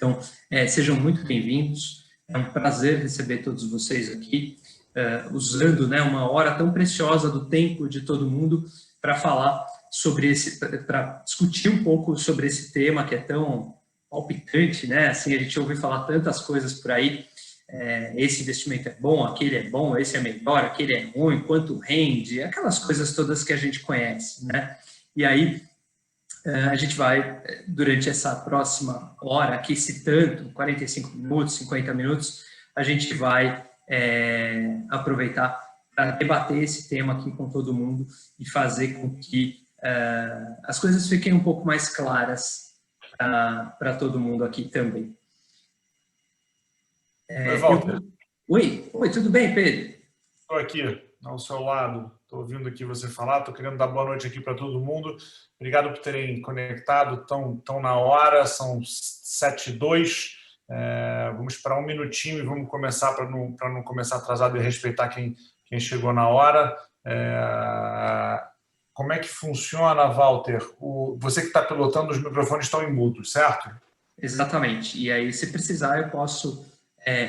Então, sejam muito bem-vindos. É um prazer receber todos vocês aqui, usando, né, uma hora tão preciosa do tempo de todo mundo para falar sobre para discutir um pouco sobre esse tema que é tão palpitante, né? Assim, a gente ouve falar tantas coisas por aí. Esse investimento é bom, esse é melhor, aquele é ruim, quanto rende, aquelas coisas todas que a gente conhece, né? E aí, a gente vai, durante essa próxima hora aqui, se tanto, 45 minutos, 50 minutos, a gente vai aproveitar para debater esse tema aqui com todo mundo e fazer com que as coisas fiquem um pouco mais claras para todo mundo aqui também. Oi, Walter. Oi, tudo bem, Pedro? Estou aqui, ao seu lado, estou ouvindo aqui você falar, estou querendo dar boa noite aqui para todo mundo. Obrigado por terem conectado, tão na hora, são 7h02. Vamos esperar um minutinho e vamos começar para não começar atrasado e respeitar quem chegou na hora. Como é que funciona, Walter? Você que está pilotando, os microfones estão em mudo, certo? Exatamente. E aí, se precisar, eu posso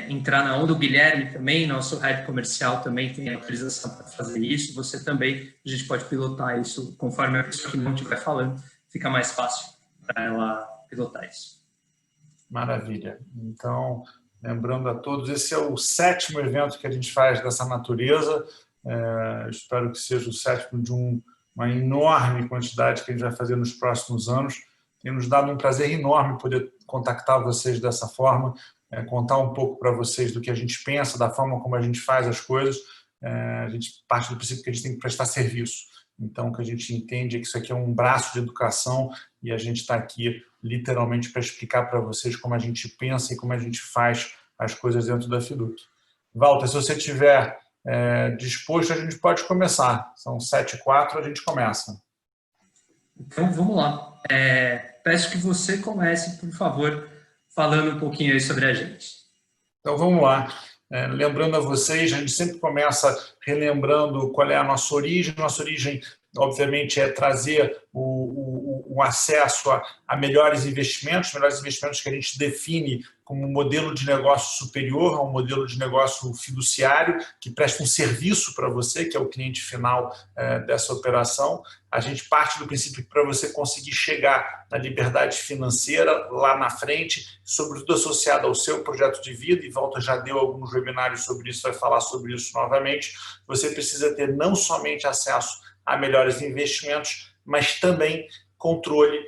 entrar na onda. O Guilherme também, nosso head comercial, também tem autorização para fazer isso. Você também, a gente pode pilotar isso conforme a pessoa que não estiver falando, fica mais fácil para ela pilotar isso. Maravilha. Então, lembrando a todos, esse é o 7º evento que a gente faz dessa natureza. Espero que seja o 7º de uma enorme quantidade que a gente vai fazer nos próximos anos. Tem nos dado um prazer enorme poder contactar vocês dessa forma, contar um pouco para vocês do que a gente pensa, da forma como a gente faz as coisas. A gente parte do princípio que a gente tem que prestar serviço. Então, o que a gente entende é que isso aqui é um braço de educação e a gente está aqui literalmente para explicar para vocês como a gente pensa e como a gente faz as coisas dentro da Fiduc. Walter, se você estiver disposto, a gente pode começar. São 7h04, a gente começa. Então, vamos lá. Peço que você comece, por favor, falando um pouquinho aí sobre a gente. Então, vamos lá. Lembrando a vocês, a gente sempre começa relembrando qual é a nossa origem. Nossa origem, obviamente, é trazer o acesso a melhores investimentos que a gente define como um modelo de negócio superior a um modelo de negócio fiduciário, que presta um serviço para você, que é o cliente final dessa operação. A gente parte do princípio que para você conseguir chegar na liberdade financeira lá na frente, sobretudo associado ao seu projeto de vida, e Walter já deu alguns webinários sobre isso, vai falar sobre isso novamente, você precisa ter não somente acesso a melhores investimentos, mas também controle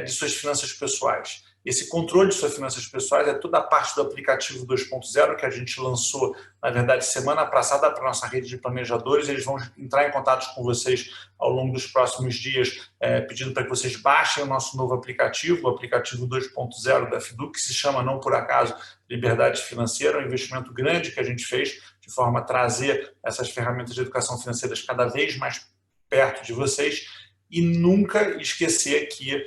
de suas finanças pessoais. Esse controle de suas finanças pessoais é toda a parte do aplicativo 2.0 que a gente lançou, na verdade, semana passada para a nossa rede de planejadores. Eles vão entrar em contato com vocês ao longo dos próximos dias, pedindo para que vocês baixem o nosso novo aplicativo, o aplicativo 2.0 da Fiduc, que se chama, não por acaso, Liberdade Financeira, um investimento grande que a gente fez de forma a trazer essas ferramentas de educação financeira cada vez mais perto de vocês. E nunca esquecer que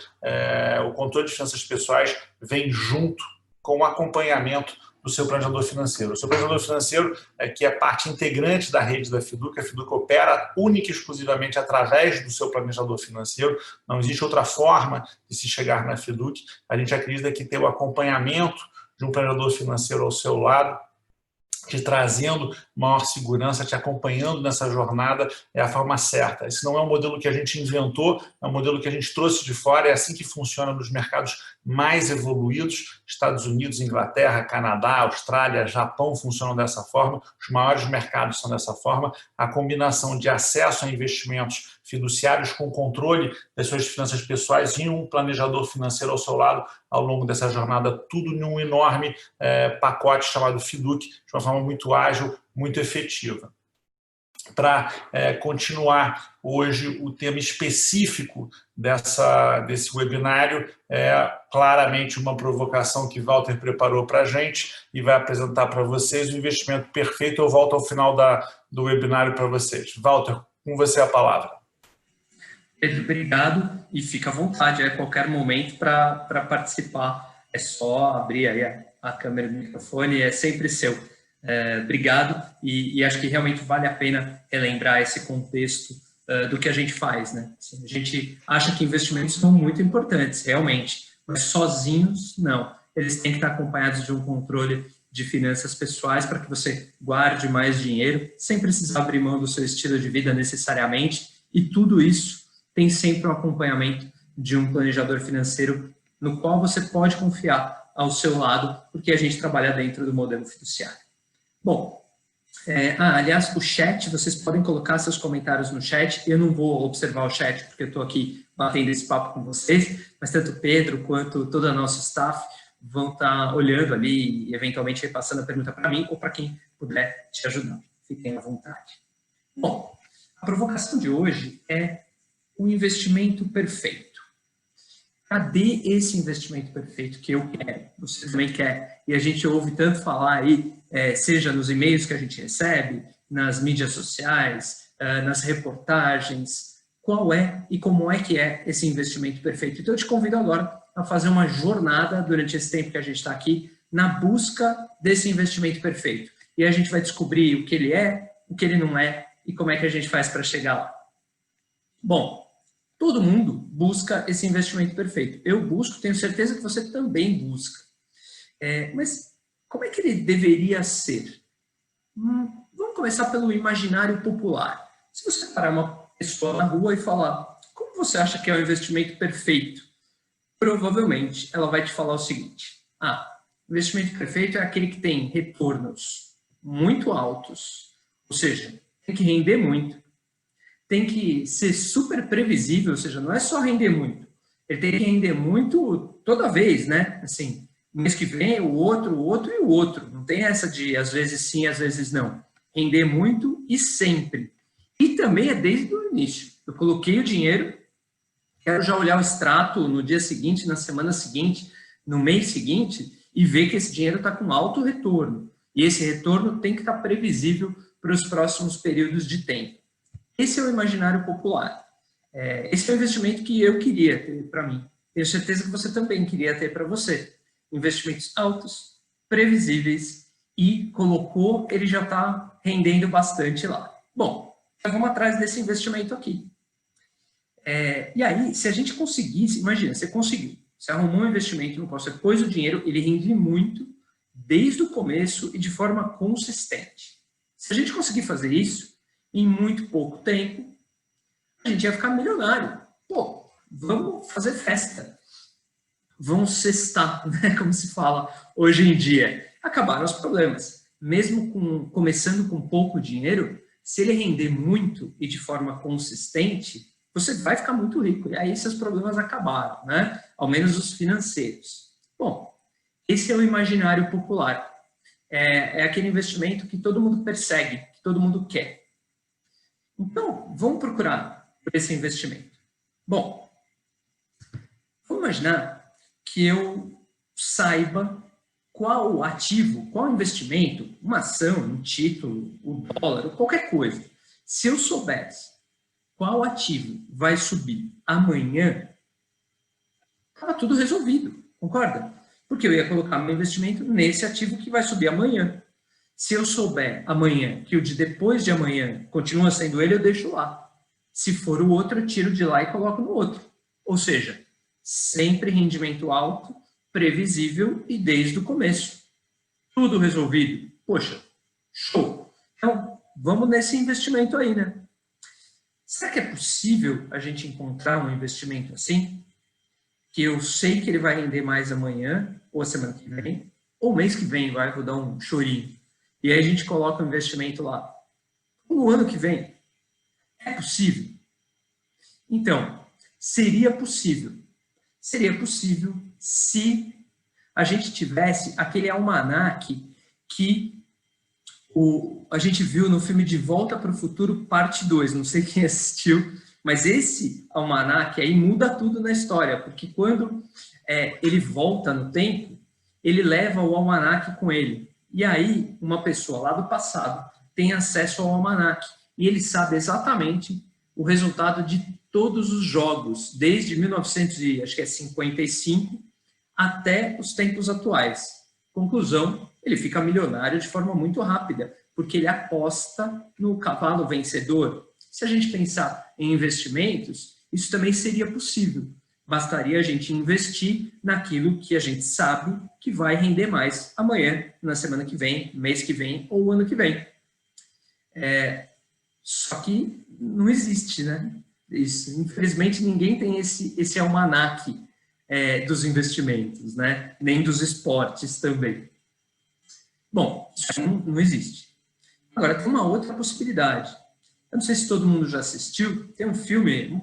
o controle de finanças pessoais vem junto com o acompanhamento do seu planejador financeiro. O seu planejador financeiro, que é parte integrante da rede da Fiduc, a Fiduc opera única e exclusivamente através do seu planejador financeiro. Não existe outra forma de se chegar na Fiduc. A gente acredita que ter o acompanhamento de um planejador financeiro ao seu lado, te trazendo maior segurança, te acompanhando nessa jornada, é a forma certa. Esse não é um modelo que a gente inventou, é um modelo que a gente trouxe de fora, é assim que funciona nos mercados mais evoluídos. Estados Unidos, Inglaterra, Canadá, Austrália, Japão funcionam dessa forma, os maiores mercados são dessa forma. A combinação de acesso a investimentos fiduciários com controle das suas finanças pessoais e um planejador financeiro ao seu lado ao longo dessa jornada, tudo em um enorme pacote chamado Fiduc, de uma forma muito ágil, muito efetiva. Para continuar hoje, o tema específico desse webinário é claramente uma provocação que Walter preparou para a gente e vai apresentar para vocês o investimento perfeito. Eu volto ao final do webinário para vocês. Walter, com você a palavra. Pedro, obrigado e fica à vontade a qualquer momento para participar. É só abrir aí a câmera do microfone, é sempre seu. Obrigado e acho que realmente vale a pena relembrar esse contexto do que a gente faz, né? Assim, a gente acha que investimentos são muito importantes, realmente, mas sozinhos, não. eles têm que estar acompanhados de um controle de finanças pessoais para que você guarde mais dinheiro, sem precisar abrir mão do seu estilo de vida necessariamente, e tudo isso tem sempre um acompanhamento de um planejador financeiro no qual você pode confiar ao seu lado, porque a gente trabalha dentro do modelo fiduciário. Bom, aliás, o chat, vocês podem colocar seus comentários no chat. Eu não vou observar o chat porque eu estou aqui batendo esse papo com vocês, mas tanto o Pedro quanto todo o nosso staff vão estar olhando ali e eventualmente repassando a pergunta para mim ou para quem puder te ajudar. Fiquem à vontade. Bom, a provocação de hoje é o investimento perfeito. Cadê esse investimento perfeito que eu quero? Você também quer? E a gente ouve tanto falar aí, seja nos e-mails que a gente recebe, nas mídias sociais, nas reportagens, qual é e como é que é esse investimento perfeito. Então eu te convido agora a fazer uma jornada durante esse tempo que a gente está aqui na busca desse investimento perfeito. E a gente vai descobrir o que ele é, o que ele não é e como é que a gente faz para chegar lá. Bom, todo mundo busca esse investimento perfeito. Eu busco, tenho certeza que você também busca. Mas como é que ele deveria ser? Vamos começar pelo imaginário popular. Se você parar uma pessoa na rua e falar, como você acha que é o investimento perfeito? Provavelmente ela vai te falar o seguinte, o investimento perfeito é aquele que tem retornos muito altos, ou seja, tem que render muito, tem que ser super previsível, ou seja, não é só render muito, ele tem que render muito toda vez, né? Assim, mês que vem, o outro e o outro. Não tem essa de às vezes sim, às vezes não. Render muito e sempre. E também é desde o início. Eu coloquei o dinheiro, quero já olhar o extrato no dia seguinte, na semana seguinte, no mês seguinte, e ver que esse dinheiro está com alto retorno. E esse retorno tem que estar previsível para os próximos períodos de tempo. Esse é o imaginário popular. Esse é o investimento que eu queria ter para mim. Tenho certeza que você também queria ter para você. Investimentos altos, previsíveis e colocou, ele já está rendendo bastante lá. Bom, então vamos atrás desse investimento aqui. E aí, se a gente conseguisse, imagina, você conseguiu, você arrumou um investimento no qual você pôs o dinheiro, ele rende muito desde o começo e de forma consistente. Se a gente conseguir fazer isso, em muito pouco tempo, a gente ia ficar milionário. Pô, vamos fazer festa. Vamos cestar, né, como se fala hoje em dia. Acabaram os problemas. Mesmo começando com pouco dinheiro, se ele render muito e de forma consistente, você vai ficar muito rico. E aí seus problemas acabaram, né? Ao menos os financeiros. Bom, esse é o imaginário popular. É aquele investimento que todo mundo persegue, que todo mundo quer. Então, vamos procurar por esse investimento. Bom, vamos imaginar que eu saiba qual ativo, qual investimento, uma ação, um título, o dólar, qualquer coisa. Se eu soubesse qual ativo vai subir amanhã, estava tudo resolvido, concorda? Porque eu ia colocar meu investimento nesse ativo que vai subir amanhã. Se eu souber amanhã que o de depois de amanhã continua sendo ele, eu deixo lá. Se for o outro, eu tiro de lá e coloco no outro. Ou seja, sempre rendimento alto, previsível e desde o começo. Tudo resolvido. Poxa, show. Então, vamos nesse investimento aí, né? Será que é possível a gente encontrar um investimento assim? Que eu sei que ele vai render mais amanhã, ou a semana que vem, ou mês que vem, vou dar um chorinho. E aí a gente coloca o investimento lá. No ano que vem. É possível? Então, seria possível. Seria possível se a gente tivesse aquele almanaque que a gente viu no filme De Volta para o Futuro, parte 2. Não sei quem assistiu, mas esse almanaque aí muda tudo na história, porque quando ele volta no tempo, ele leva o almanaque com ele. E aí, uma pessoa lá do passado tem acesso ao almanaque e ele sabe exatamente o resultado de todos os jogos, desde 1955 até os tempos atuais. Conclusão, ele fica milionário de forma muito rápida, porque ele aposta no cavalo vencedor. Se a gente pensar em investimentos, isso também seria possível. Bastaria a gente investir naquilo que a gente sabe que vai render mais amanhã, na semana que vem, mês que vem ou ano que vem. Só que não existe, né? Isso. Infelizmente, ninguém tem esse almanaque dos investimentos, né? Nem dos esportes também. Bom, isso não existe. Agora, tem uma outra possibilidade. Eu não sei se todo mundo já assistiu, tem um filme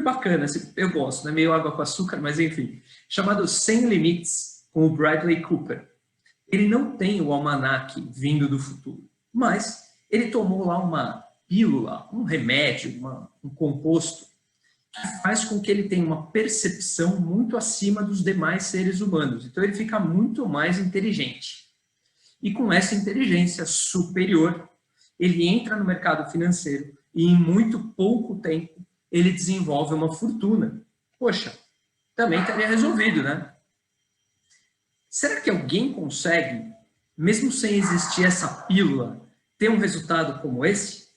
bacana, eu gosto, né? Meio água com açúcar, mas enfim, chamado Sem Limites, com o Bradley Cooper. Ele não tem o almanaque vindo do futuro, mas ele tomou lá uma pílula, um remédio, um composto, que faz com que ele tenha uma percepção muito acima dos demais seres humanos. Então ele fica muito mais inteligente. E com essa inteligência superior, ele entra no mercado financeiro e em muito pouco tempo ele desenvolve uma fortuna. Poxa, também estaria resolvido, né? Será que alguém consegue, mesmo sem existir essa pílula, ter um resultado como esse?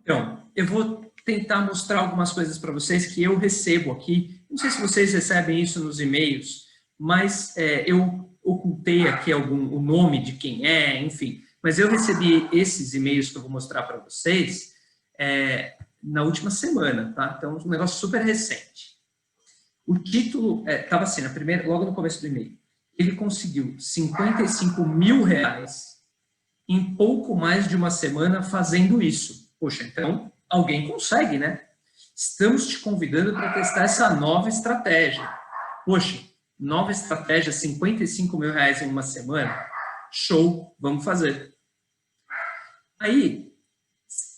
Então, eu vou tentar mostrar algumas coisas para vocês que eu recebo aqui. Não sei se vocês recebem isso nos e-mails, mas eu ocultei aqui o nome de quem enfim. Mas eu recebi esses e-mails que eu vou mostrar para vocês na última semana, tá? Então, um negócio super recente. O título estava assim, logo no começo do e-mail. Ele conseguiu R$55 mil em pouco mais de uma semana fazendo isso. Poxa, então alguém consegue, né? Estamos te convidando para testar essa nova estratégia. Poxa, nova estratégia, R$55 mil em uma semana? Show, vamos fazer. Aí,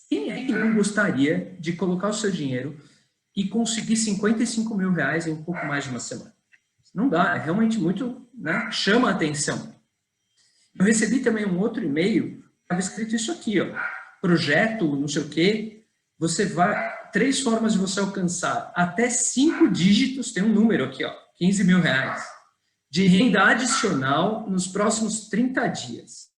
quem é que não gostaria de colocar o seu dinheiro e conseguir R$55 mil em um pouco mais de uma semana? Não dá, é realmente muito, né? Chama a atenção. Eu recebi também um outro e-mail, estava escrito isso aqui, ó, projeto, não sei o quê, 3 formas de você alcançar até 5 dígitos, tem um número aqui, ó, R$15 mil, de renda adicional nos próximos 30 dias.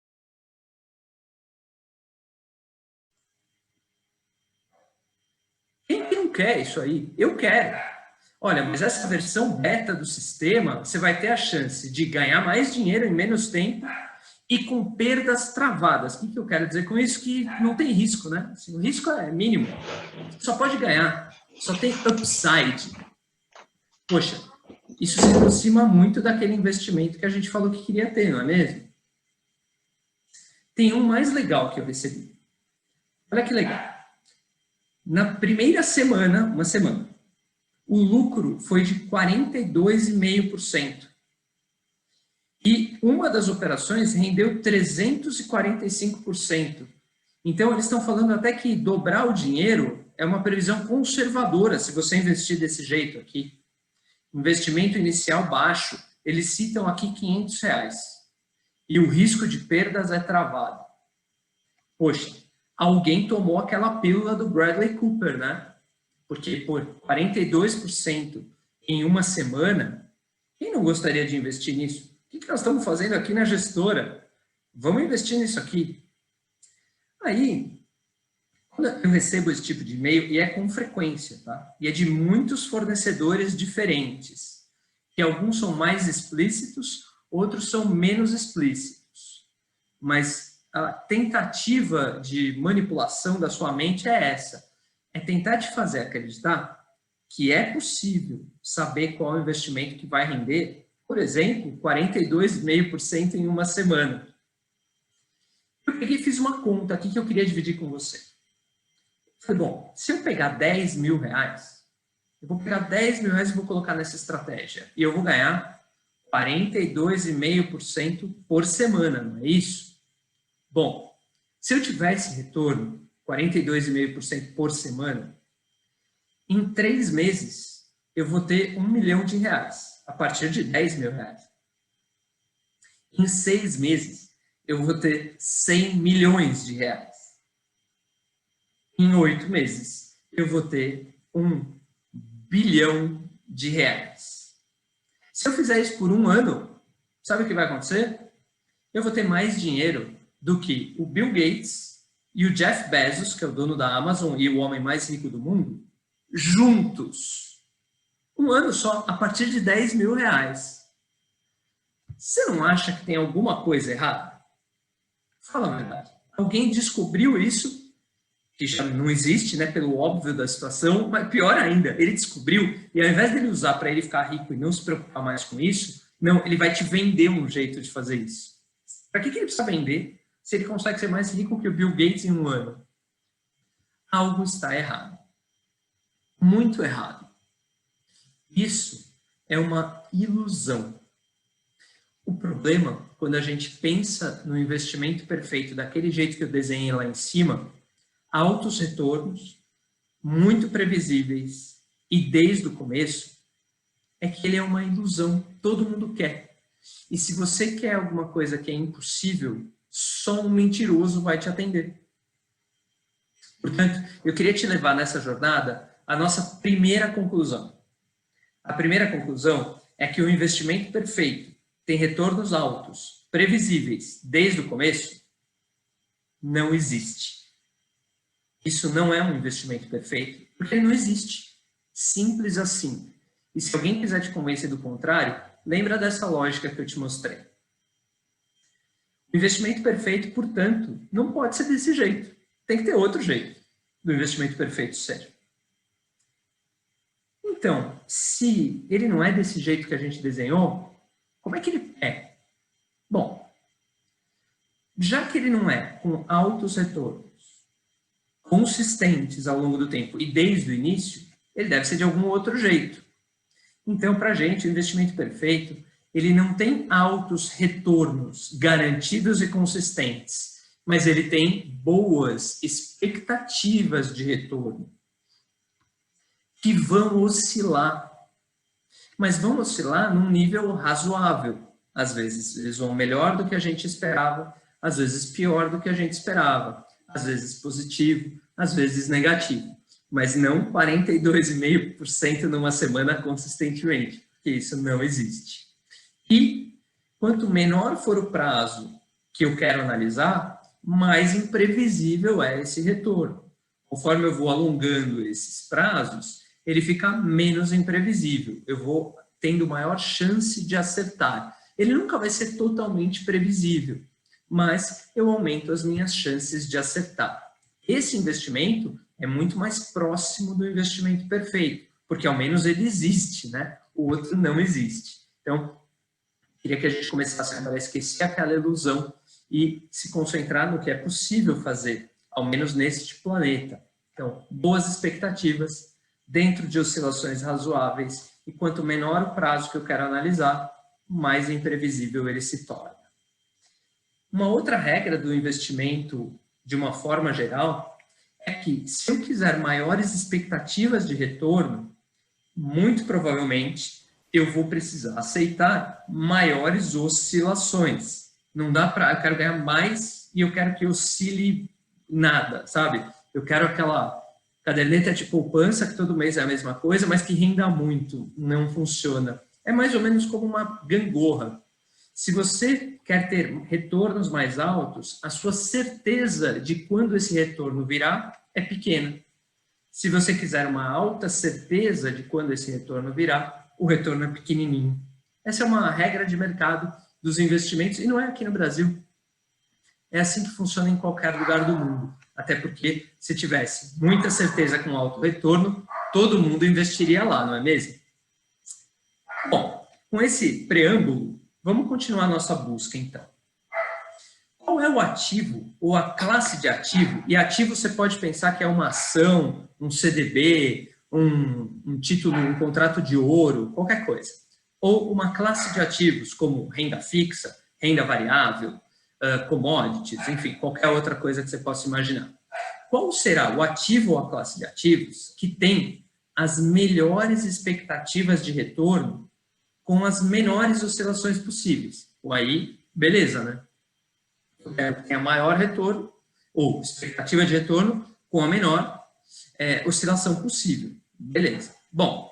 Quem não quer isso aí? Eu quero. Olha, mas essa versão beta do sistema, você vai ter a chance de ganhar mais dinheiro em menos tempo e com perdas travadas. O que eu quero dizer com isso? Que não tem risco, né? Assim, o risco é mínimo. Só pode ganhar. Só tem upside. Poxa, isso se aproxima muito daquele investimento que a gente falou que queria ter, não é mesmo? Tem um mais legal que eu recebi. Olha que legal. Na primeira semana, uma semana, o lucro foi de 42,5%. E uma das operações rendeu 345%. Então, eles estão falando até que dobrar o dinheiro é uma previsão conservadora, se você investir desse jeito aqui. Investimento inicial baixo, eles citam aqui R$500. E o risco de perdas é travado. Poxa, alguém tomou aquela pílula do Bradley Cooper, né? Porque por 42% em uma semana, quem não gostaria de investir nisso? O que nós estamos fazendo aqui na gestora? Vamos investir nisso aqui. Aí, quando eu recebo esse tipo de e-mail, e é com frequência, tá? E é de muitos fornecedores diferentes, que alguns são mais explícitos, outros são menos explícitos. Mas a tentativa de manipulação da sua mente é essa. É tentar te fazer acreditar que é possível saber qual é o investimento que vai render, por exemplo, 42,5% em uma semana. Eu peguei e fiz uma conta aqui que eu queria dividir com você. Falei, bom, se eu pegar R$10 mil, eu vou pegar R$10 mil e vou colocar nessa estratégia. E eu vou ganhar 42,5% por semana, não é isso? Bom, se eu tiver esse retorno, 42,5% por semana, em 3 meses eu vou ter R$1 milhão a partir de R$10 mil. Em 6 meses eu vou ter R$100 milhões. Em 8 meses eu vou ter R$1 bilhão. Se eu fizer isso por um ano, sabe o que vai acontecer? Eu vou ter mais dinheiro do que o Bill Gates e o Jeff Bezos, que é o dono da Amazon e o homem mais rico do mundo, juntos. Um ano só, a partir de R$10.000. Você não acha que tem alguma coisa errada? Fala a verdade. Alguém descobriu isso, que já não existe, né, pelo óbvio da situação, mas pior ainda, ele descobriu, e ao invés dele usar para ele ficar rico e não se preocupar mais com isso, não, ele vai te vender um jeito de fazer isso. Para que ele precisa vender se ele consegue ser mais rico que o Bill Gates em um ano? Algo está errado. Muito errado. Isso é uma ilusão. O problema, quando a gente pensa no investimento perfeito daquele jeito que eu desenhei lá em cima, altos retornos, muito previsíveis e desde o começo, é que ele é uma ilusão. Todo mundo quer. E se você quer alguma coisa que é impossível, só um mentiroso vai te atender. Portanto, eu queria te levar nessa jornada à nossa primeira conclusão. A primeira conclusão é que o investimento perfeito tem retornos altos, previsíveis, desde o começo, não existe. Isso não é um investimento perfeito, porque ele não existe. Simples assim. E se alguém quiser te convencer do contrário, lembra dessa lógica que eu te mostrei. O investimento perfeito, portanto, não pode ser desse jeito. Tem que ter outro jeito do investimento perfeito sério. Então, se ele não é desse jeito que a gente desenhou, como é que ele é? Bom, já que ele não é com altos retornos, consistentes ao longo do tempo e desde o início, ele deve ser de algum outro jeito. Então, para a gente, o investimento perfeito, ele não tem altos retornos garantidos e consistentes, mas ele tem boas expectativas de retorno, que vão oscilar. Mas vão oscilar num nível razoável. Às vezes eles vão melhor do que a gente esperava, às vezes pior do que a gente esperava, às vezes positivo, às vezes negativo. Mas não 42,5% numa semana consistentemente, porque isso não existe. E quanto menor for o prazo que eu quero analisar, mais imprevisível é esse retorno. Conforme eu vou alongando esses prazos, ele fica menos imprevisível. Eu vou tendo maior chance de acertar. Ele nunca vai ser totalmente previsível, mas eu aumento as minhas chances de acertar. Esse investimento é muito mais próximo do investimento perfeito, porque ao menos ele existe, né? O outro não existe. Então, queria que a gente começasse a esquecer aquela ilusão e se concentrar no que é possível fazer, ao menos neste planeta. Então, boas expectativas, dentro de oscilações razoáveis, e quanto menor o prazo que eu quero analisar, mais imprevisível ele se torna. Uma outra regra do investimento, de uma forma geral, é que se eu quiser maiores expectativas de retorno, muito provavelmente eu vou precisar aceitar maiores oscilações. Não dá para, eu quero ganhar mais e eu quero que oscile nada, sabe? Eu quero aquela caderneta de poupança que todo mês é a mesma coisa, mas que renda muito. Não funciona. É mais ou menos como uma gangorra. Se você quer ter retornos mais altos, a sua certeza de quando esse retorno virá é pequena. Se você quiser uma alta certeza de quando esse retorno virá, o retorno é pequenininho. Essa é uma regra de mercado dos investimentos, e não é aqui no Brasil. É assim que funciona em qualquer lugar do mundo. Até porque, se tivesse muita certeza com alto retorno, todo mundo investiria lá, não é mesmo? Bom, com esse preâmbulo, vamos continuar a nossa busca, então. Qual é o ativo, ou a classe de ativo? E ativo você pode pensar que é uma ação, um CDB, um título, um contrato de ouro, qualquer coisa. Ou uma classe de ativos, como renda fixa, renda variável, commodities, enfim, qualquer outra coisa que você possa imaginar. Qual será o ativo ou a classe de ativos que tem as melhores expectativas de retorno com as menores oscilações possíveis? Ou aí, beleza, né? Eu quero que tenha maior retorno, ou expectativa de retorno, com a menor oscilação possível. Beleza. Bom,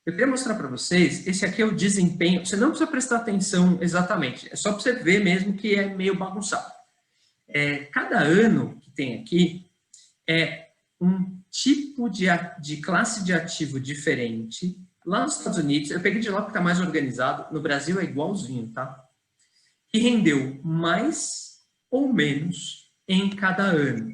eu queria mostrar para vocês, esse aqui é o desempenho, você não precisa prestar atenção exatamente, é só para você ver mesmo que é meio bagunçado. Cada ano que tem aqui é um tipo de classe de ativo diferente lá nos Estados Unidos, eu peguei de lá porque está mais organizado, no Brasil é igualzinho, tá? Que rendeu mais ou menos em cada ano.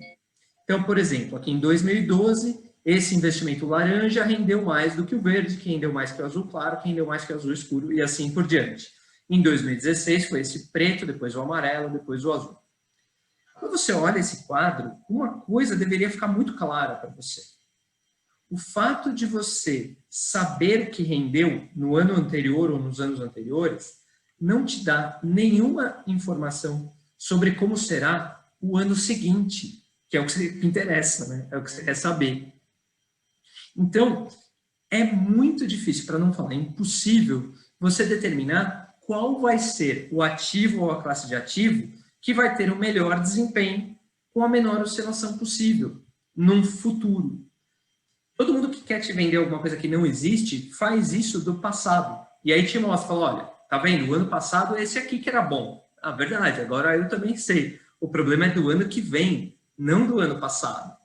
Então, por exemplo, aqui em 2012, esse investimento laranja rendeu mais do que o verde, que rendeu mais que o azul claro, que rendeu mais que o azul escuro, e assim por diante. Em 2016 foi esse preto, depois o amarelo, depois o azul. Quando você olha esse quadro, uma coisa deveria ficar muito clara para você. O fato de você saber que rendeu no ano anterior ou nos anos anteriores não te dá nenhuma informação sobre como será o ano seguinte, que é o que você interessa, né? É o que você quer saber. Então, é muito difícil, para não falar impossível, você determinar qual vai ser o ativo ou a classe de ativo que vai ter o melhor desempenho com a menor oscilação possível num futuro. Todo mundo que quer te vender alguma coisa que não existe, faz isso do passado. E aí te mostra, fala, olha, tá vendo? O ano passado esse aqui que era bom. Ah, verdade, agora eu também sei. O problema é do ano que vem, não do ano passado.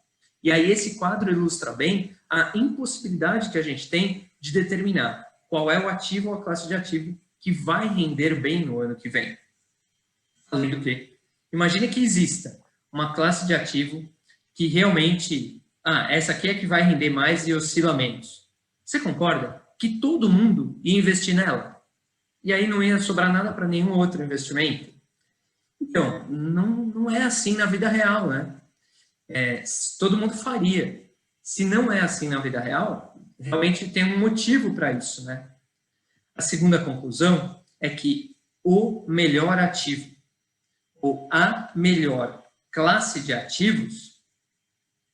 E aí esse quadro ilustra bem a impossibilidade que a gente tem de determinar qual é o ativo ou a classe de ativo que vai render bem no ano que vem. Além do que, imagine que exista uma classe de ativo que realmente, essa aqui é que vai render mais e oscila menos. Você concorda que todo mundo ia investir nela? E aí não ia sobrar nada para nenhum outro investimento? Então, não é assim na vida real, né? Todo mundo faria. Se não é assim na vida real, realmente tem um motivo para isso, né? A segunda conclusão é que o melhor ativo ou a melhor classe de ativos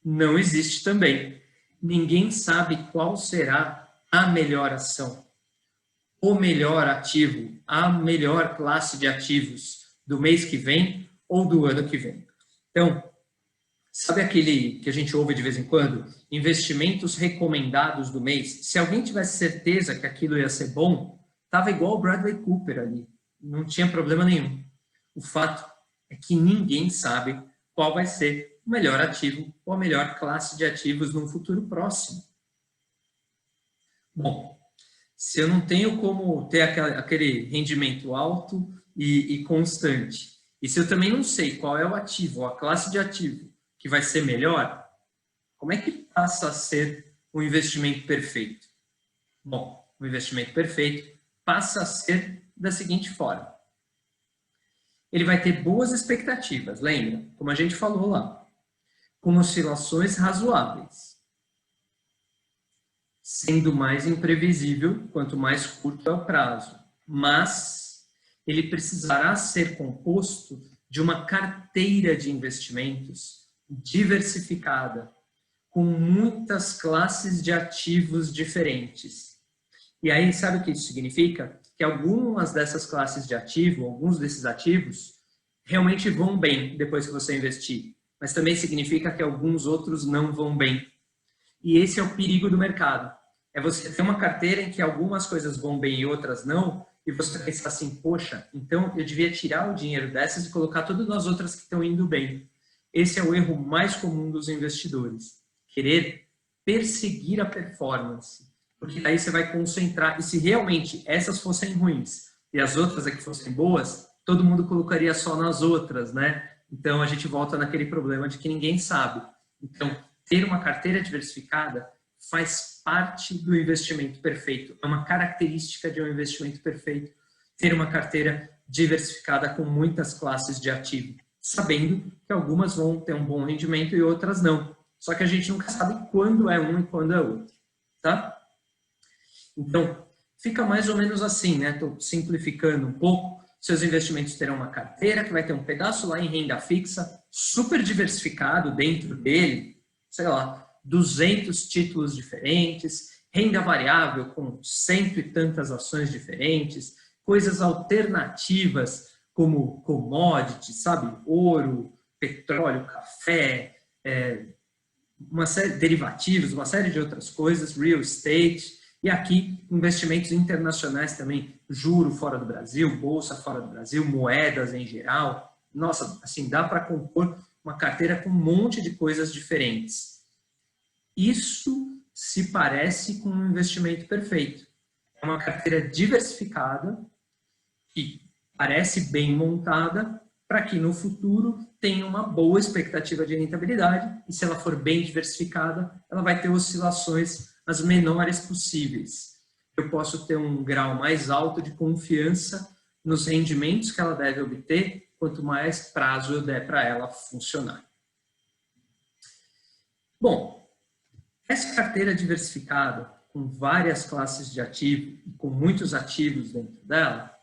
não existe também. Ninguém sabe qual será a melhor ação, o melhor ativo, a melhor classe de ativos do mês que vem ou do ano que vem. Então, sabe aquele que a gente ouve de vez em quando? Investimentos recomendados do mês. Se alguém tivesse certeza que aquilo ia ser bom, estava igual o Bradley Cooper ali. Não tinha problema nenhum. O fato é que ninguém sabe qual vai ser o melhor ativo ou a melhor classe de ativos num futuro próximo. Bom, se eu não tenho como ter aquele rendimento alto e constante, e se eu também não sei qual é o ativo ou a classe de ativo que vai ser melhor, como é que passa a ser um investimento perfeito? Bom, o investimento perfeito passa a ser da seguinte forma. Ele vai ter boas expectativas, lembra? Como a gente falou lá. Com oscilações razoáveis. Sendo mais imprevisível, quanto mais curto é o prazo. Mas ele precisará ser composto de uma carteira de investimentos diversificada, com muitas classes de ativos diferentes. E aí, sabe o que isso significa? Que algumas dessas classes de ativo, alguns desses ativos, realmente vão bem depois que você investir. Mas também significa que alguns outros não vão bem. E esse é o perigo do mercado. É você ter uma carteira em que algumas coisas vão bem e outras não, e você pensar assim, poxa, então eu devia tirar o dinheiro dessas e colocar todas as outras que estão indo bem. Esse é o erro mais comum dos investidores. Querer perseguir a performance. Porque daí você vai concentrar, e se realmente essas fossem ruins e as outras aqui fossem boas, todo mundo colocaria só nas outras, né? Então a gente volta naquele problema de que ninguém sabe. Então, ter uma carteira diversificada faz parte do investimento perfeito. É uma característica de um investimento perfeito ter uma carteira diversificada com muitas classes de ativo, sabendo que algumas vão ter um bom rendimento e outras não. Só que a gente nunca sabe quando é um e quando é outro, tá? Então, fica mais ou menos assim, né? Estou simplificando um pouco. Seus investimentos terão uma carteira que vai ter um pedaço lá em renda fixa, super diversificado dentro dele, sei lá, 200 títulos diferentes, renda variável com 100 e tantas ações diferentes, coisas alternativas como commodities, sabe? Ouro, petróleo, café, uma série de derivativos, uma série de outras coisas, real estate, e aqui investimentos internacionais também, juro fora do Brasil, bolsa fora do Brasil, moedas em geral. Nossa, assim, dá para compor uma carteira com um monte de coisas diferentes. Isso se parece com um investimento perfeito. É uma carteira diversificada, que parece bem montada, para que no futuro tenha uma boa expectativa de rentabilidade, e se ela for bem diversificada, ela vai ter oscilações as menores possíveis. Eu posso ter um grau mais alto de confiança nos rendimentos que ela deve obter, quanto mais prazo eu der para ela funcionar. Bom, essa carteira diversificada, com várias classes de ativo e com muitos ativos dentro dela,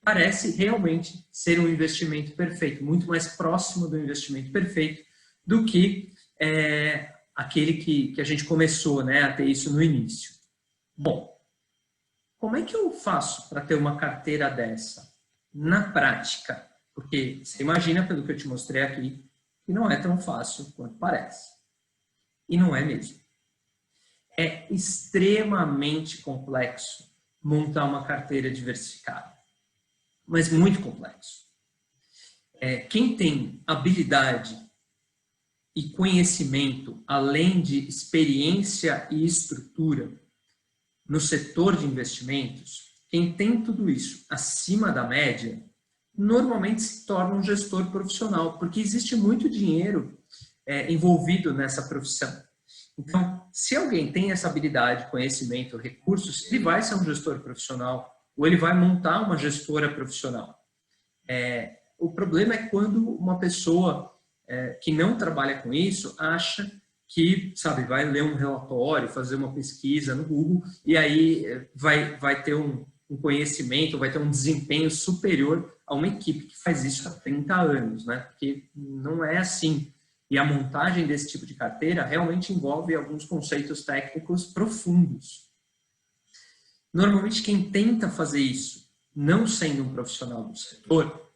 parece realmente ser um investimento perfeito, muito mais próximo do investimento perfeito do que aquele que a gente começou, né, a ter isso no início. Bom, como é que eu faço para ter uma carteira dessa? Na prática, porque você imagina, pelo que eu te mostrei aqui, que não é tão fácil quanto parece. E não é mesmo. É extremamente complexo montar uma carteira diversificada, mas muito complexo. Quem tem habilidade e conhecimento, além de experiência e estrutura no setor de investimentos, quem tem tudo isso acima da média, normalmente se torna um gestor profissional, porque existe muito dinheiro envolvido nessa profissão. Então, se alguém tem essa habilidade, conhecimento, recursos, ele vai ser um gestor profissional ou ele vai montar uma gestora profissional. O problema é quando uma pessoa que não trabalha com isso acha que, sabe, vai ler um relatório, fazer uma pesquisa no Google e aí vai ter um conhecimento, vai ter um desempenho superior a uma equipe que faz isso há 30 anos, né? Porque não é assim. E a montagem desse tipo de carteira realmente envolve alguns conceitos técnicos profundos. Normalmente, quem tenta fazer isso, não sendo um profissional do setor,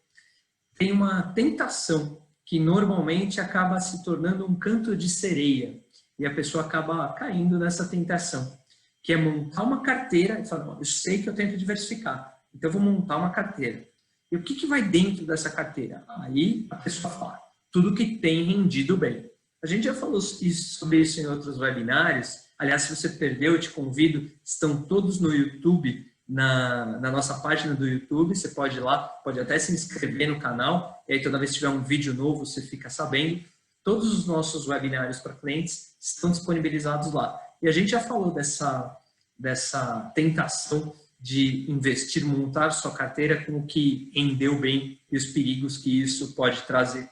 tem uma tentação que normalmente acaba se tornando um canto de sereia. E a pessoa acaba caindo nessa tentação, que é montar uma carteira e falar, eu sei que eu tenho que diversificar, então eu vou montar uma carteira. E o que vai dentro dessa carteira? Aí a pessoa fala, tudo que tem rendido bem. A gente já falou sobre isso em outros webinários. Aliás, se você perdeu, eu te convido, estão todos no YouTube, na nossa página do YouTube, você pode ir lá, pode até se inscrever no canal, e aí toda vez que tiver um vídeo novo, você fica sabendo. Todos os nossos webinários para clientes estão disponibilizados lá. E a gente já falou dessa tentação de investir, montar sua carteira com o que rendeu bem e os perigos que isso pode trazer.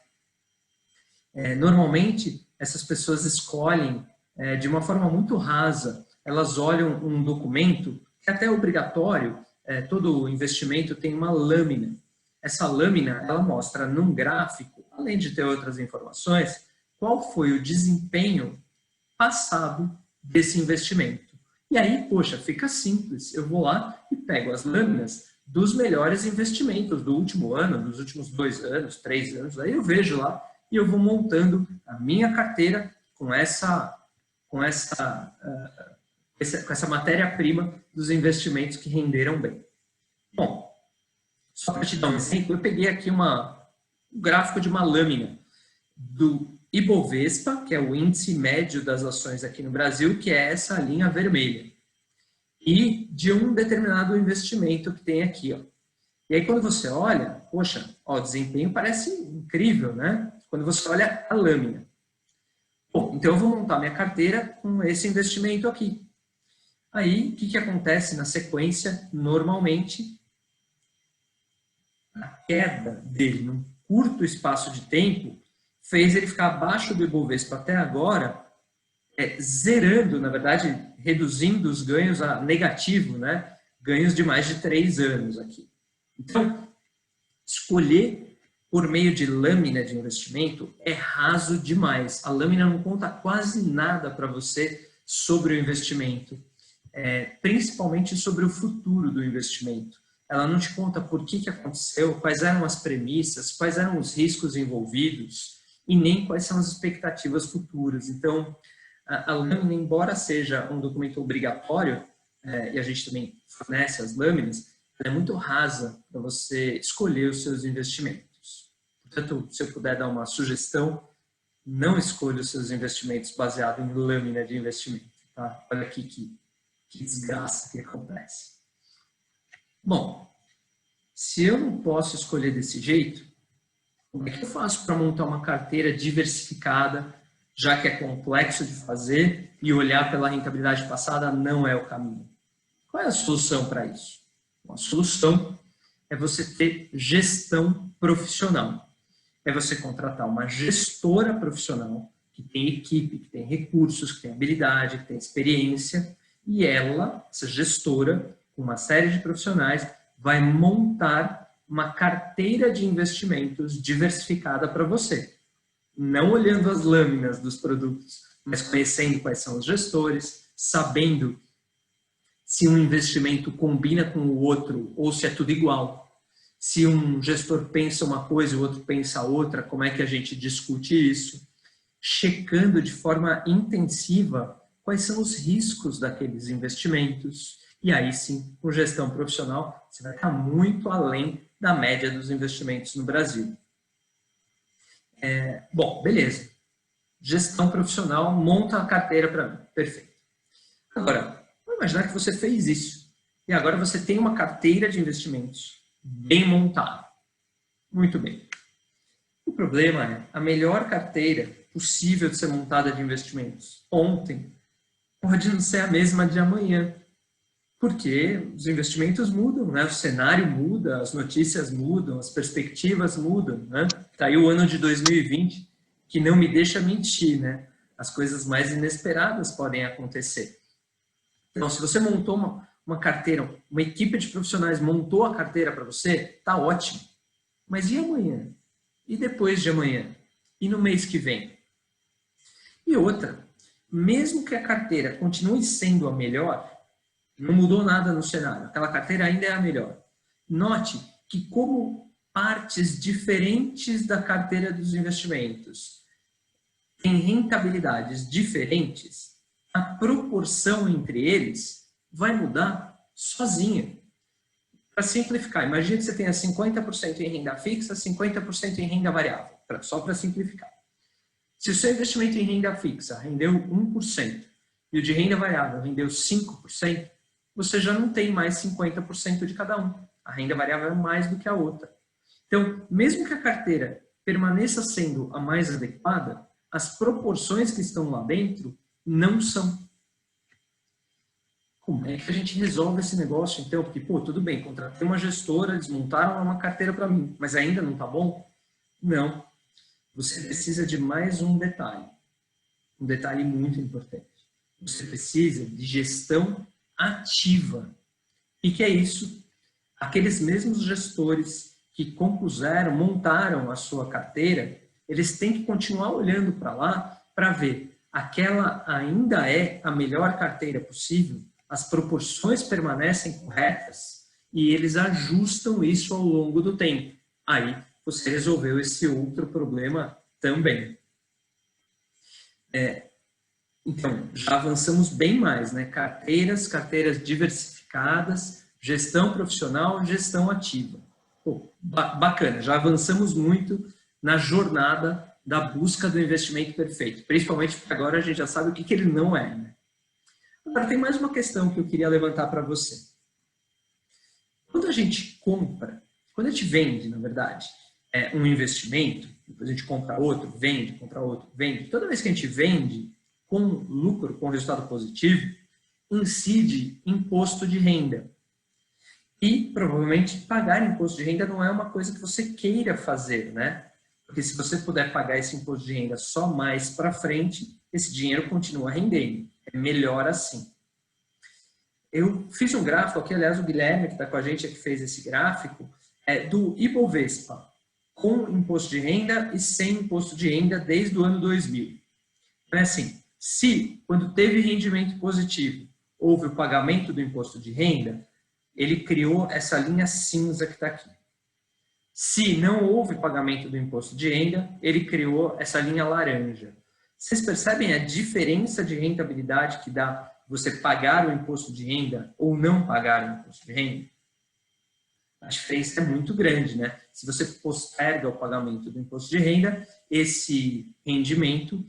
Normalmente, essas pessoas escolhem de uma forma muito rasa. Elas olham um documento, que até é obrigatório, todo investimento tem uma lâmina. Essa lâmina, ela mostra num gráfico, além de ter outras informações, qual foi o desempenho passado desse investimento. E aí, poxa, fica simples. Eu vou lá e pego as lâminas dos melhores investimentos do último ano, dos últimos 2 anos, 3 anos, aí eu vejo lá e eu vou montando a minha carteira com essa matéria-prima dos investimentos que renderam bem. Bom, só para te dar um exemplo, eu peguei aqui um gráfico de uma lâmina do Ibovespa, que é o índice médio das ações aqui no Brasil, que é essa linha vermelha, e de um determinado investimento que tem aqui, ó. E aí quando você olha, poxa, ó, o desempenho parece incrível, né? Quando você olha a lâmina. Bom, então eu vou montar minha carteira com esse investimento aqui. Aí, o que acontece na sequência? Normalmente, a queda dele num curto espaço de tempo fez ele ficar abaixo do Ibovespa até agora, zerando, na verdade, reduzindo os ganhos a negativo, né? Ganhos de mais de 3 anos aqui. Então, escolher por meio de lâmina de investimento é raso demais. A lâmina não conta quase nada para você sobre o investimento, principalmente sobre o futuro do investimento. Ela não te conta por que aconteceu, quais eram as premissas, quais eram os riscos envolvidos e nem quais são as expectativas futuras. Então, a lâmina, embora seja um documento obrigatório, e a gente também fornece as lâminas, ela é muito rasa para você escolher os seus investimentos. Portanto, se eu puder dar uma sugestão, não escolha os seus investimentos baseado em lâmina de investimento. Tá? Olha aqui que desgraça que acontece. Bom, se eu não posso escolher desse jeito, como é que eu faço para montar uma carteira diversificada, já que é complexo de fazer e olhar pela rentabilidade passada não é o caminho? Qual é a solução para isso? A solução é você ter gestão profissional. É você contratar uma gestora profissional que tem equipe, que tem recursos, que tem habilidade, que tem experiência, e ela, essa gestora, com uma série de profissionais, vai montar uma carteira de investimentos diversificada para você. Não olhando as lâminas dos produtos, mas conhecendo quais são os gestores, sabendo se um investimento combina com o outro ou se é tudo igual. Se um gestor pensa uma coisa e o outro pensa outra, como é que a gente discute isso? Checando de forma intensiva quais são os riscos daqueles investimentos. E aí sim, com gestão profissional, você vai estar muito além da média dos investimentos no Brasil. Bom, beleza. Gestão profissional, monta a carteira para mim. Perfeito. Agora, vamos imaginar que você fez isso. E agora você tem uma carteira de investimentos bem montada. Muito bem. O problema é, a melhor carteira possível de ser montada de investimentos ontem pode não ser a mesma de amanhã. Porque os investimentos mudam, né? O cenário muda, as notícias mudam, as perspectivas mudam, né? Tá aí o ano de 2020, que não me deixa mentir, né? As coisas mais inesperadas podem acontecer. Então, se você montou uma carteira, uma equipe de profissionais montou a carteira para você, tá ótimo. Mas e amanhã? E depois de amanhã? E no mês que vem? E outra, mesmo que a carteira continue sendo a melhor, não mudou nada no cenário, aquela carteira ainda é a melhor. Note que como partes diferentes da carteira dos investimentos têm rentabilidades diferentes, a proporção entre eles vai mudar sozinha. Para simplificar, imagine que você tenha 50% em renda fixa, 50% em renda variável, só para simplificar. Se o seu investimento em renda fixa rendeu 1% e o de renda variável rendeu 5%, você já não tem mais 50% de cada um. A renda variável é mais do que a outra. Então, mesmo que a carteira permaneça sendo a mais adequada, as proporções que estão lá dentro não são. Como é que a gente resolve esse negócio, então? Porque, pô, tudo bem, contratei uma gestora, eles montaram uma carteira para mim, mas ainda não está bom? Não. Você precisa de mais um detalhe muito importante. Você precisa de gestão ativa. E que é isso? Aqueles mesmos gestores que compuseram, montaram a sua carteira, eles têm que continuar olhando para lá para ver aquela ainda é a melhor carteira possível, as proporções permanecem corretas e eles ajustam isso ao longo do tempo. Aí você resolveu esse outro problema também. Então, já avançamos bem mais, né? Carteiras diversificadas, gestão profissional, gestão ativa. Pô, bacana, já avançamos muito na jornada da busca do investimento perfeito, principalmente porque agora a gente já sabe o que ele não é, né? Agora, tem mais uma questão que eu queria levantar para você. Quando a gente compra, quando a gente vende, na verdade, um investimento, depois a gente compra outro, vende, compra outro, vende, toda vez que a gente vende, com lucro, com resultado positivo, incide imposto de renda. E, provavelmente, pagar imposto de renda não é uma coisa que você queira fazer, né? Porque se você puder pagar esse imposto de renda só mais para frente, esse dinheiro continua rendendo. É melhor assim. Eu fiz um gráfico aqui, aliás, o Guilherme, que está com a gente, que fez esse gráfico, do Ibovespa, com imposto de renda e sem imposto de renda desde o ano 2000. Então, é assim, se, quando teve rendimento positivo, houve o pagamento do imposto de renda, ele criou essa linha cinza que está aqui. Se não houve pagamento do imposto de renda, ele criou essa linha laranja. Vocês percebem a diferença de rentabilidade que dá você pagar o imposto de renda ou não pagar o imposto de renda? a diferença é muito grande, né? Se você posterga o pagamento do imposto de renda, esse rendimento,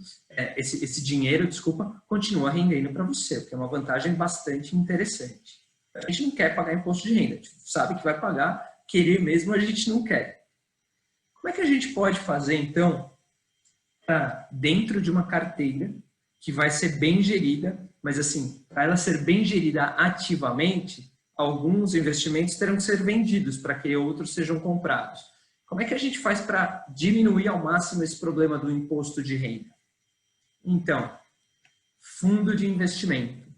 esse dinheiro, desculpa, continua rendendo para você, o que é uma vantagem bastante interessante. A gente não quer pagar imposto de renda, a gente sabe que vai pagar, querer mesmo a gente não quer. Como é que a gente pode fazer, então, dentro de uma carteira que vai ser bem gerida, mas assim, para ela ser bem gerida ativamente, alguns investimentos terão que ser vendidos para que outros sejam comprados. Como é que a gente faz para diminuir ao máximo esse problema do imposto de renda? Então, fundo de investimento.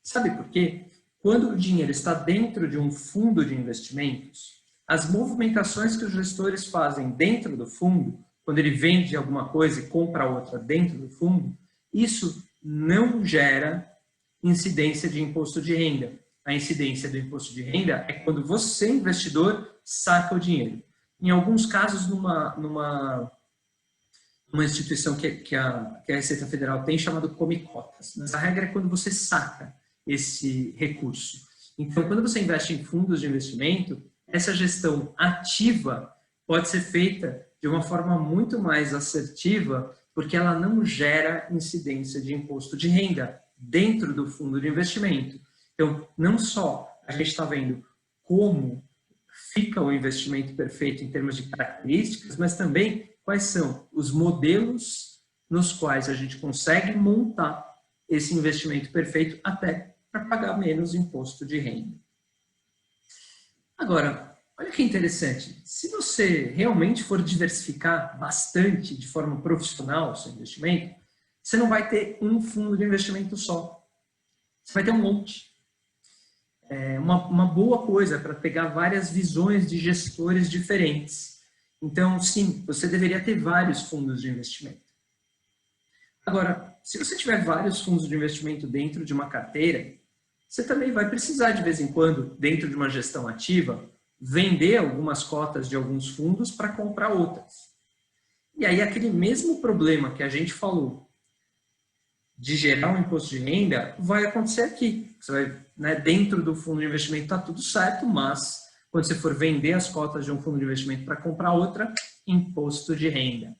Sabe por quê? Quando o dinheiro está dentro de um fundo de investimentos, as movimentações que os gestores fazem dentro do fundo, quando ele vende alguma coisa e compra outra dentro do fundo, isso não gera incidência de imposto de renda. A incidência do imposto de renda é quando você, investidor, saca o dinheiro. Em alguns casos, numa instituição que a Receita Federal tem, chamado Come Cotas. Mas a regra é quando você saca esse recurso. Então, quando você investe em fundos de investimento, essa gestão ativa pode ser feita de uma forma muito mais assertiva, porque ela não gera incidência de imposto de renda dentro do fundo de investimento. Então, não só a gente está vendo como fica o investimento perfeito em termos de características, mas também quais são os modelos nos quais a gente consegue montar esse investimento perfeito até para pagar menos imposto de renda. Agora, olha que interessante, se você realmente for diversificar bastante de forma profissional o seu investimento, você não vai ter um fundo de investimento só, você vai ter um monte. É uma boa coisa para pegar várias visões de gestores diferentes. Então, sim, você deveria ter vários fundos de investimento. Agora, se você tiver vários fundos de investimento dentro de uma carteira, você também vai precisar, de vez em quando, dentro de uma gestão ativa, vender algumas cotas de alguns fundos para comprar outras. E aí, aquele mesmo problema que a gente falou de gerar um imposto de renda, vai acontecer aqui. Você vai, né, dentro do fundo de investimento está tudo certo, mas quando você for vender as cotas de um fundo de investimento para comprar outra, imposto de renda.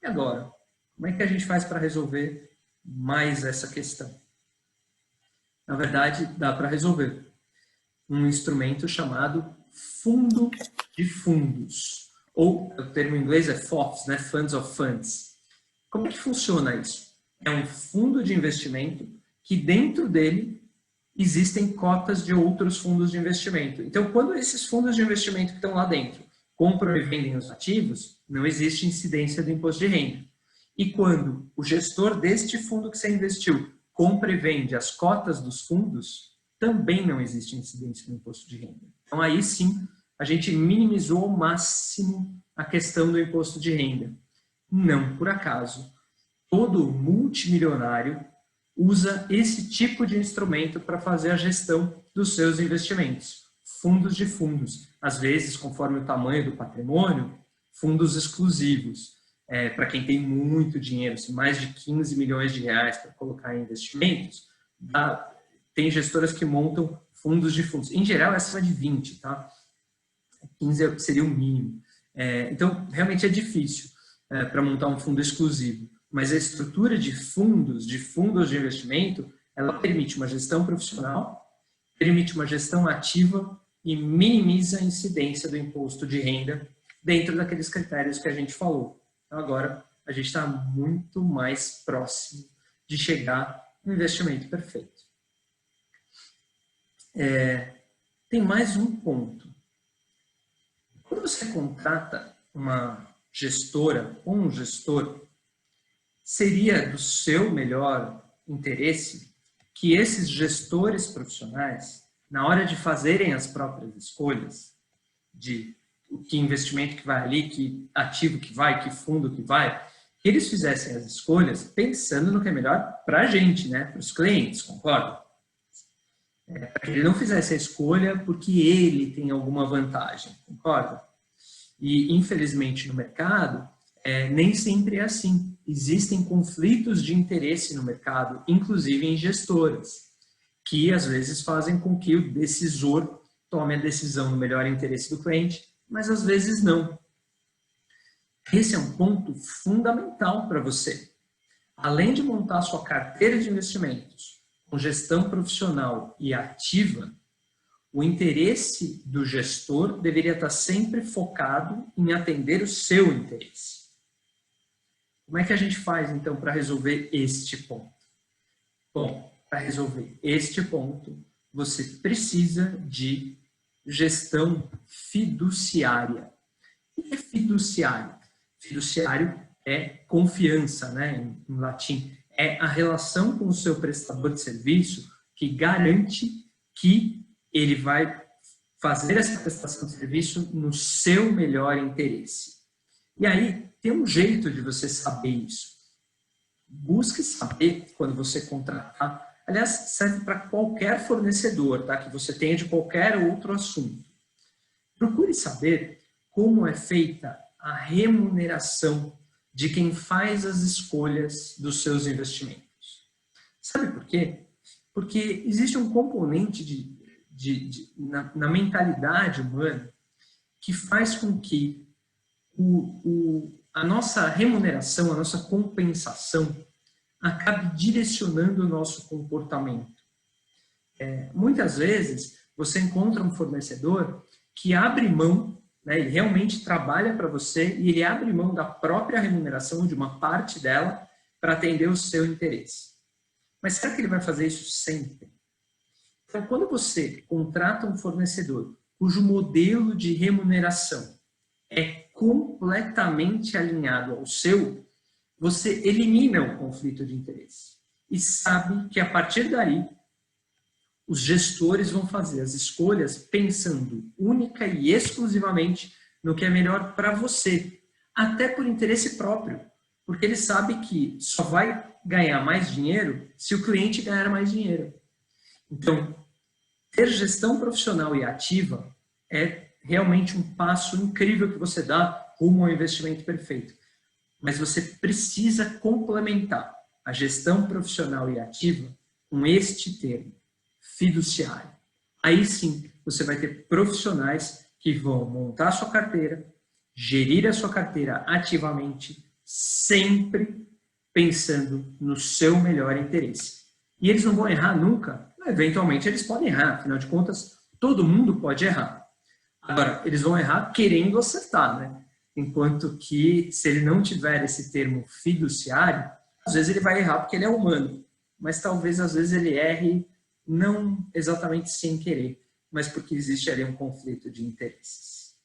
E agora, como é que a gente faz para resolver mais essa questão? Na verdade, dá para resolver. Um instrumento chamado fundo de fundos, ou o termo em inglês é FOFs, né? Funds of Funds. Como é que funciona isso? É um fundo de investimento que dentro dele existem cotas de outros fundos de investimento. Então, quando esses fundos de investimento que estão lá dentro compram e vendem os ativos, não existe incidência do imposto de renda. E quando o gestor deste fundo que você investiu compra e vende as cotas dos fundos, também não existe incidência do imposto de renda. Então, aí sim, a gente minimizou ao máximo a questão do imposto de renda. Não por acaso, todo multimilionário usa esse tipo de instrumento para fazer a gestão dos seus investimentos. Fundos de fundos. Às vezes, conforme o tamanho do patrimônio, fundos exclusivos. Para quem tem muito dinheiro, assim, mais de 15 milhões de reais para colocar em investimentos, tem gestoras que montam fundos de fundos. Em geral, essa é de 20, tá? 15 seria o mínimo. Então, realmente é difícil para montar um fundo exclusivo. Mas a estrutura de fundos de investimento, ela permite uma gestão profissional, permite uma gestão ativa e minimiza a incidência do imposto de renda dentro daqueles critérios que a gente falou. Então, agora, a gente está muito mais próximo de chegar no investimento perfeito. Tem mais um ponto. Quando você contrata uma gestora ou um gestor, seria do seu melhor interesse que esses gestores profissionais, na hora de fazerem as próprias escolhas de que investimento que vai ali, que ativo que vai, que fundo que vai, que eles fizessem as escolhas pensando no que é melhor para a gente, né? Para os clientes, concorda? Para que ele não fizesse a escolha porque ele tem alguma vantagem, concorda? E, infelizmente, no mercado, nem sempre é assim. Existem conflitos de interesse no mercado, inclusive em gestoras, que às vezes fazem com que o decisor tome a decisão no melhor interesse do cliente, mas às vezes não. Esse é um ponto fundamental para você. Além de montar sua carteira de investimentos com gestão profissional e ativa, o interesse do gestor deveria estar sempre focado em atender o seu interesse. Como é que a gente faz, então, para resolver este ponto? Bom, para resolver este ponto, você precisa de gestão fiduciária. O que é fiduciário? Fiduciário é confiança, né, em latim. É a relação com o seu prestador de serviço que garante que ele vai fazer essa prestação de serviço no seu melhor interesse. E aí, tem um jeito de você saber isso. Busque saber quando você contratar. Aliás, serve para qualquer fornecedor, tá? Que você tenha de qualquer outro assunto. Procure saber como é feita a remuneração de quem faz as escolhas dos seus investimentos. Sabe por quê? Porque existe um componente na mentalidade humana que faz com que a nossa remuneração, a nossa compensação acabe direcionando o nosso comportamento. Muitas vezes você encontra um fornecedor que abre mão, né, ele realmente trabalha para você e ele abre mão da própria remuneração, de uma parte dela, para atender o seu interesse. Mas será que ele vai fazer isso sempre? Então, quando você contrata um fornecedor cujo modelo de remuneração é completamente alinhado ao seu, você elimina o conflito de interesse e sabe que a partir daí os gestores vão fazer as escolhas pensando única e exclusivamente no que é melhor para você, até por interesse próprio, porque ele sabe que só vai ganhar mais dinheiro se o cliente ganhar mais dinheiro. Então, ter gestão profissional e ativa é realmente um passo incrível que você dá rumo ao investimento perfeito. Mas você precisa complementar a gestão profissional e ativa com este termo, fiduciário. Aí sim, você vai ter profissionais que vão montar a sua carteira, gerir a sua carteira ativamente, sempre pensando no seu melhor interesse. E eles não vão errar nunca. Eventualmente eles podem errar, afinal de contas, todo mundo pode errar. Agora, eles vão errar querendo acertar, né? Enquanto que, se ele não tiver esse termo fiduciário, às vezes ele vai errar porque ele é humano, mas talvez às vezes ele erre não exatamente sem querer, mas porque existe ali um conflito de interesses.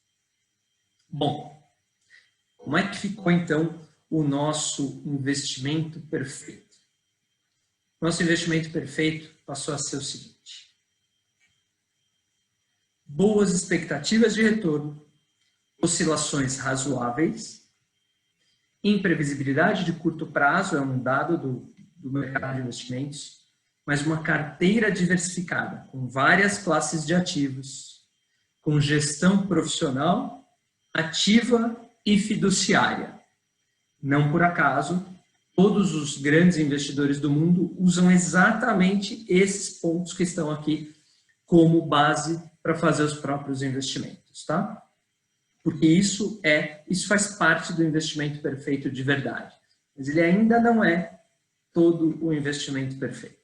Bom, como é que ficou então o nosso investimento perfeito? Nosso investimento perfeito passou a ser o seguinte: boas expectativas de retorno, oscilações razoáveis, imprevisibilidade de curto prazo é um dado do mercado de investimentos, mas uma carteira diversificada, com várias classes de ativos, com gestão profissional, ativa e fiduciária. Não por acaso, todos os grandes investidores do mundo usam exatamente esses pontos que estão aqui como base para fazer os próprios investimentos, tá? Porque isso faz parte do investimento perfeito de verdade. Mas ele ainda não é todo o investimento perfeito.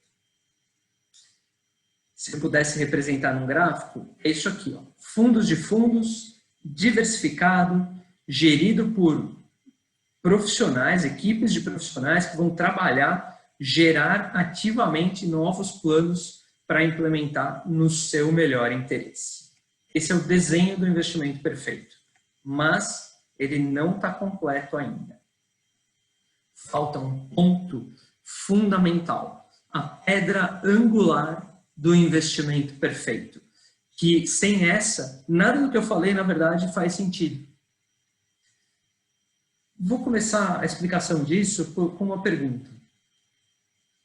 Se eu pudesse representar num gráfico, é isso aqui, ó. Fundos de fundos, diversificado, gerido por profissionais, equipes de profissionais que vão trabalhar, gerar ativamente novos planos para implementar no seu melhor interesse. Esse é o desenho do investimento perfeito, mas ele não está completo ainda. Falta um ponto fundamental, a pedra angular do investimento perfeito, que sem essa, nada do que eu falei, na verdade, faz sentido. Vou começar a explicação disso com uma pergunta.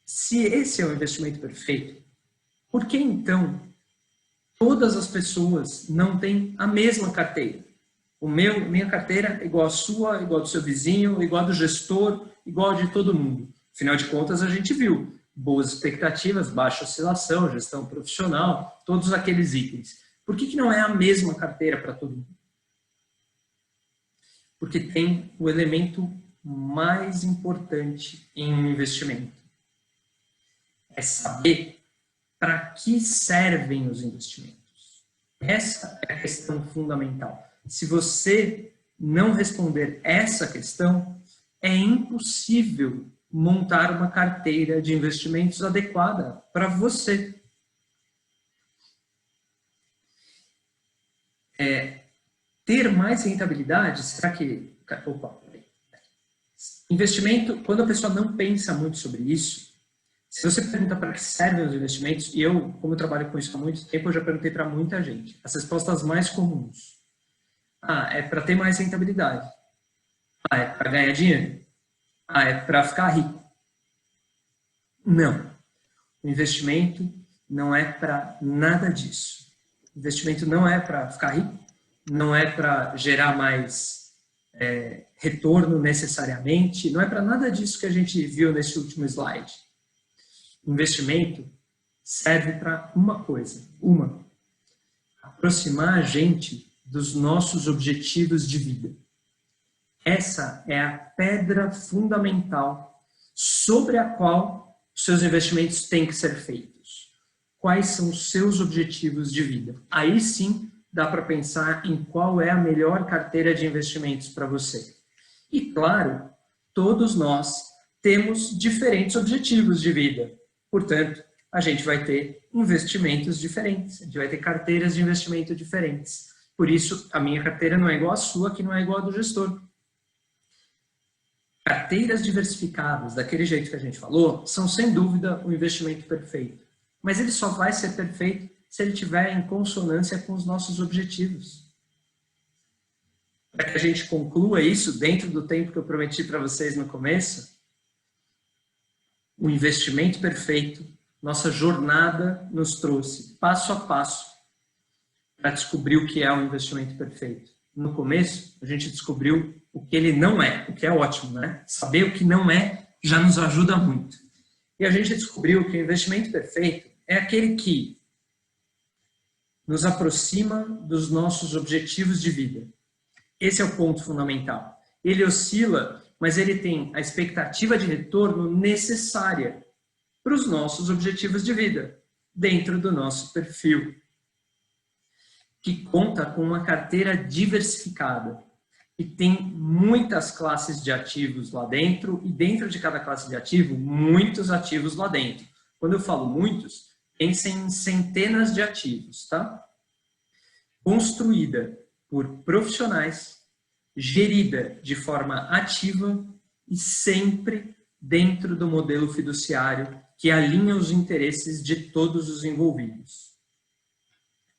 Se esse é o investimento perfeito, por que então todas as pessoas não têm a mesma carteira? Minha carteira é igual à sua, igual do seu vizinho, igual do gestor, igual de todo mundo. Afinal de contas, a gente viu boas expectativas, baixa oscilação, gestão profissional, todos aqueles itens. Por que não é a mesma carteira para todo mundo? Porque tem o elemento mais importante em um investimento. É saber para que servem os investimentos. Essa é a questão fundamental. Se você não responder essa questão, é impossível montar uma carteira de investimentos adequada para você. Ter mais rentabilidade, será que... Opa, peraí. Investimento, quando a pessoa não pensa muito sobre isso, se você pergunta para que servem os investimentos, e eu, como eu trabalho com isso há muito tempo, eu já perguntei para muita gente. As respostas mais comuns. É para ter mais rentabilidade. É para ganhar dinheiro. É para ficar rico. Não. O investimento não é para nada disso. O investimento não é para ficar rico, não é para gerar mais retorno necessariamente, não é para nada disso que a gente viu nesse último slide. O investimento serve para uma coisa, aproximar a gente dos nossos objetivos de vida. Essa é a pedra fundamental sobre a qual os seus investimentos têm que ser feitos. Quais são os seus objetivos de vida? Aí sim dá para pensar em qual é a melhor carteira de investimentos para você. E claro, todos nós temos diferentes objetivos de vida. Portanto, a gente vai ter investimentos diferentes, a gente vai ter carteiras de investimento diferentes. Por isso, a minha carteira não é igual à sua, que não é igual à do gestor. Carteiras diversificadas, daquele jeito que a gente falou, são sem dúvida o investimento perfeito. Mas ele só vai ser perfeito se ele estiver em consonância com os nossos objetivos. Para que a gente conclua isso dentro do tempo que eu prometi para vocês no começo, o investimento perfeito, nossa jornada nos trouxe passo a passo para descobrir o que é um investimento perfeito. No começo, a gente descobriu o que ele não é, o que é ótimo, né? Saber o que não é já nos ajuda muito. E a gente descobriu que o investimento perfeito é aquele que nos aproxima dos nossos objetivos de vida. Esse é o ponto fundamental. Ele oscila, mas ele tem a expectativa de retorno necessária para os nossos objetivos de vida, dentro do nosso perfil, que conta com uma carteira diversificada e tem muitas classes de ativos lá dentro e dentro de cada classe de ativo, muitos ativos lá dentro. Quando eu falo muitos, pensem em centenas de ativos, tá? Construída por profissionais, gerida de forma ativa e sempre dentro do modelo fiduciário que alinha os interesses de todos os envolvidos.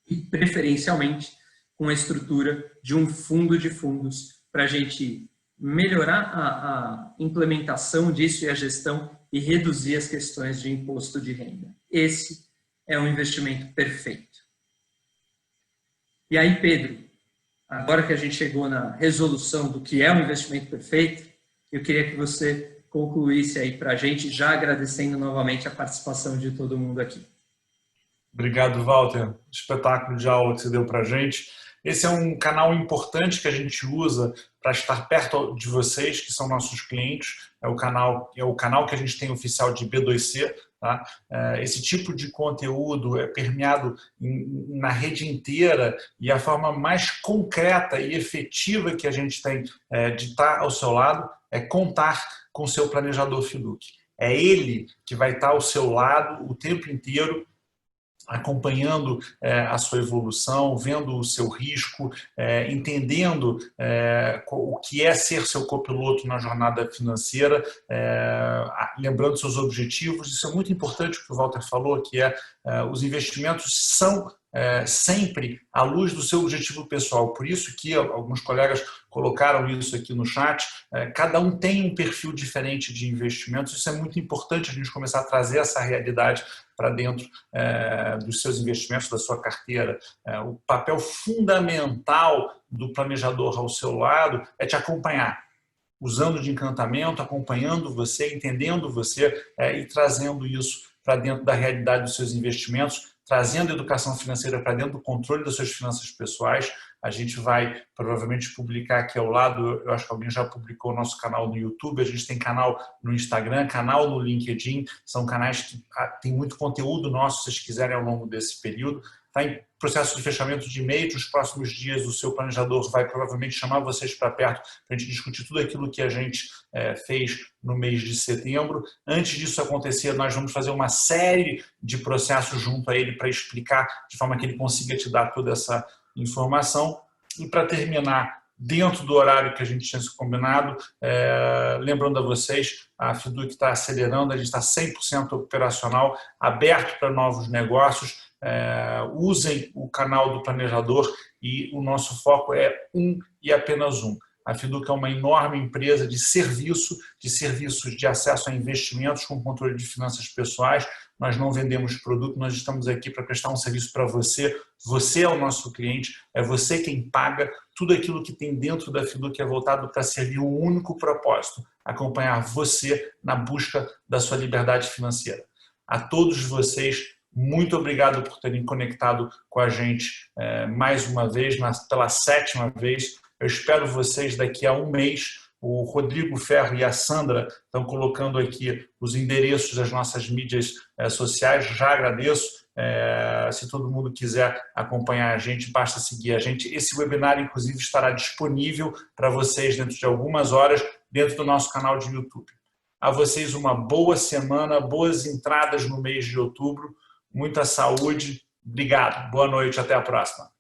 E, preferencialmente, com a estrutura de um fundo de fundos para a gente melhorar a implementação disso e a gestão e reduzir as questões de imposto de renda. Esse é um investimento perfeito. E aí, Pedro, agora que a gente chegou na resolução do que é um investimento perfeito, eu queria que você concluísse aí para a gente, já agradecendo novamente a participação de todo mundo aqui. Obrigado, Walter. Espetáculo de aula que você deu para a gente. Esse é um canal importante que a gente usa para estar perto de vocês, que são nossos clientes. É o canal que a gente tem oficial de B2C. Tá? Esse tipo de conteúdo é permeado na rede inteira e a forma mais concreta e efetiva que a gente tem de estar ao seu lado é contar com o seu planejador Fiduc. É ele que vai estar ao seu lado o tempo inteiro, acompanhando a sua evolução, vendo o seu risco, entendendo o que é ser seu copiloto na jornada financeira, lembrando seus objetivos. Isso é muito importante o que o Walter falou, que os investimentos são sempre à luz do seu objetivo pessoal. Por isso que alguns colegas colocaram isso aqui no chat, cada um tem um perfil diferente de investimentos. Isso é muito importante a gente começar a trazer essa realidade para dentro dos seus investimentos, da sua carteira. O papel fundamental do planejador ao seu lado é te acompanhar, usando de encantamento, acompanhando você, entendendo você e trazendo isso para dentro da realidade dos seus investimentos, trazendo a educação financeira para dentro do controle das suas finanças pessoais. A gente vai provavelmente publicar aqui ao lado, eu acho que alguém já publicou o nosso canal no YouTube, a gente tem canal no Instagram, canal no LinkedIn, são canais que tem muito conteúdo nosso, se vocês quiserem, ao longo desse período. Está em processo de fechamento de e-mail, nos próximos dias o seu planejador vai provavelmente chamar vocês para perto para a gente discutir tudo aquilo que a gente fez no mês de setembro. Antes disso acontecer, nós vamos fazer uma série de processos junto a ele para explicar de forma que ele consiga te dar toda essa informação. E para terminar, dentro do horário que a gente tinha combinado, lembrando a vocês, a Fiduc está acelerando, a gente está 100% operacional, aberto para novos negócios. Usem o canal do planejador e o nosso foco é um e apenas um. A Fiduc é uma enorme empresa de serviços de acesso a investimentos com controle de finanças pessoais. Nós não vendemos produto, nós estamos aqui para prestar um serviço para você. Você é o nosso cliente, é você quem paga. Tudo aquilo que tem dentro da Fiduc é voltado para servir um único propósito: acompanhar você na busca da sua liberdade financeira. A todos vocês, muito obrigado por terem conectado com a gente mais uma vez, pela 7ª vez. Eu espero vocês daqui a um mês. O Rodrigo Ferro e a Sandra estão colocando aqui os endereços das nossas mídias sociais. Já agradeço. Se todo mundo quiser acompanhar a gente, basta seguir a gente. Esse webinar, inclusive, estará disponível para vocês dentro de algumas horas, dentro do nosso canal de YouTube. A vocês uma boa semana, boas entradas no mês de outubro. Muita saúde. Obrigado. Boa noite. Até a próxima.